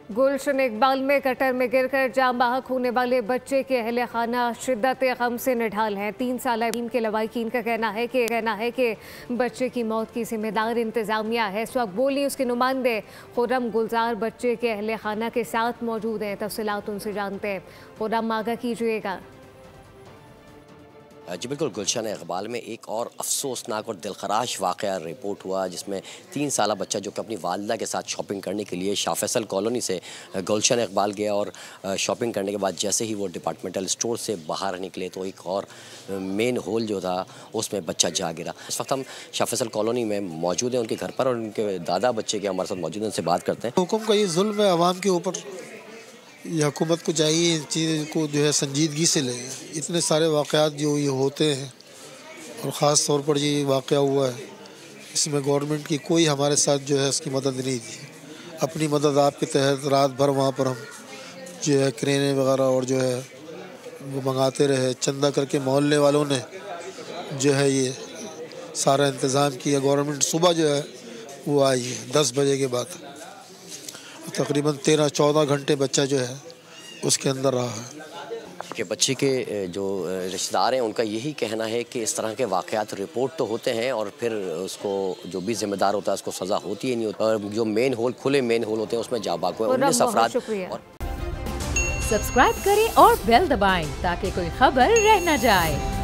गुलशन इकबाल में कटर में गिरकर जान बहक होने वाले बच्चे के अहले खाना शिद्दत गम से निढाल है। 3 साल के लवाकिन का कहना है कि बच्चे की मौत की जिम्मेदार इंतजामिया है। इस वक्त बोली उसके नुमाइंदे खुर्रम गुलजार बच्चे के अहले खाना के साथ मौजूद हैं। तफसीलात उनसे जानते हैं। खुर्रम, आगाह कीजिएगा। जी बिल्कुल, गुलशन इकबाल में एक और अफसोसनाक और दिलखराश वाक़या रिपोर्ट हुआ जिसमें 3 साल बच्चा जो कि अपनी वालिदा के साथ शॉपिंग करने के लिए शाह फैसल कॉलोनी से गुलशन इकबाल गया और शॉपिंग करने के बाद जैसे ही वो डिपार्टमेंटल स्टोर से बाहर निकले तो एक और मेन होल जो था उसमें बच्चा जा गिरा। इस वक्त हम शाह फैसल कॉलोनी में मौजूद हैं उनके घर पर और उनके दादा बच्चे के हमारे साथ मौजूद हैं, उनसे बात करते हैं। हुक्म का ये जुल्म है आवाम के ऊपर, ये हुकूमत को चाहिए इन चीज़ को जो है संजीदगी से लें। इतने सारे वाक़यात जो ये होते हैं और ख़ास तौर पर ये वाक़या हुआ है, इसमें गवर्नमेंट की कोई हमारे साथ जो है उसकी मदद नहीं दी। अपनी मदद आपके तहत रात भर वहाँ पर हम जो है क्रेनें वगैरह और जो है वो मंगाते रहे। चंदा करके मोहल्ले वालों ने जो है ये सारा इंतज़ाम किया। गवर्नमेंट सुबह जो है वो आई है 10 बजे के बाद। तकरीबन 13-14 घंटे बच्चा जो है उसके अंदर रहा है। कि बच्चे के जो रिश्तेदार हैं उनका यही कहना है कि इस तरह के वाक़यात रिपोर्ट तो होते हैं और फिर उसको जो भी जिम्मेदार होता है उसको सज़ा होती ही नहीं होती और जो मेन होल खुले मेन होल होते हैं उसमें जाबाक हुए 19 अफराद। सब्सक्राइब करें और बेल दबाएं ताकि कोई खबर रह न जाए।